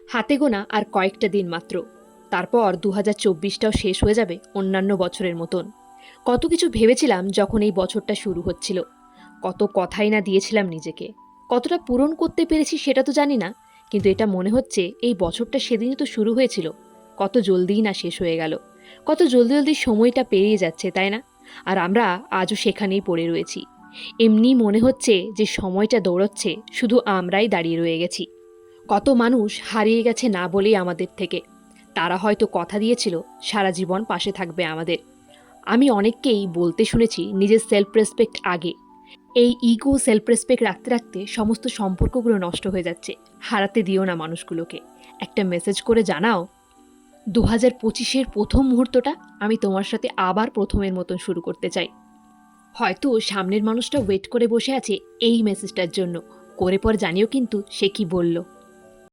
হাতে গোনা আর কয়েকটা দিন মাত্র। তারপর ২০২৪টাও শেষ হয়ে যাবে অন্যান্য বছরের মতন। কত কিছু ভেবেছিলাম যখন এই বছরটা শুরু হচ্ছিল। কত কথাই না দিয়েছিলাম নিজেকে। কতটা পূরণ করতে পেরেছি সেটা তো জানি না, কিন্তু এটা মনে হচ্ছে এই বছরটা সেদিনই তো শুরু হয়েছিল। কত জলদিই না শেষ হয়ে গেল। কত জলদি জলদি সময়টা পেরিয়ে যাচ্ছে, তাই না? আর আমরা আজও সেখানেই পড়ে রয়েছি। এমনি মনে হচ্ছে যে সময়টা দৌড়চ্ছে, শুধু আমরাই দাঁড়িয়ে রয়ে গেছি। কত মানুষ হারিয়ে গেছে না বলেই আমাদের থেকে। তারা হয়তো কথা দিয়েছিল সারা জীবন পাশে থাকবে আমাদের। আমি অনেককেই বলতে শুনেছি নিজের সেলফ রেসপেক্ট আগে। এই ইগো সেলফ রেসপেক্ট রাখতে রাখতে সমস্ত সম্পর্কগুলো নষ্ট হয়ে যাচ্ছে। হারাতে দিও না মানুষগুলোকে। একটা মেসেজ করে জানাও, ২০২৫-এর প্রথম মুহূর্তটা আমি তোমার সাথে আবার প্রথমের মতন শুরু করতে চাই। হয়তো সামনের মানুষটা ওয়েট করে বসে আছে এই মেসেজটার জন্য। করে পর জানিও কিন্তু সে কি বলল।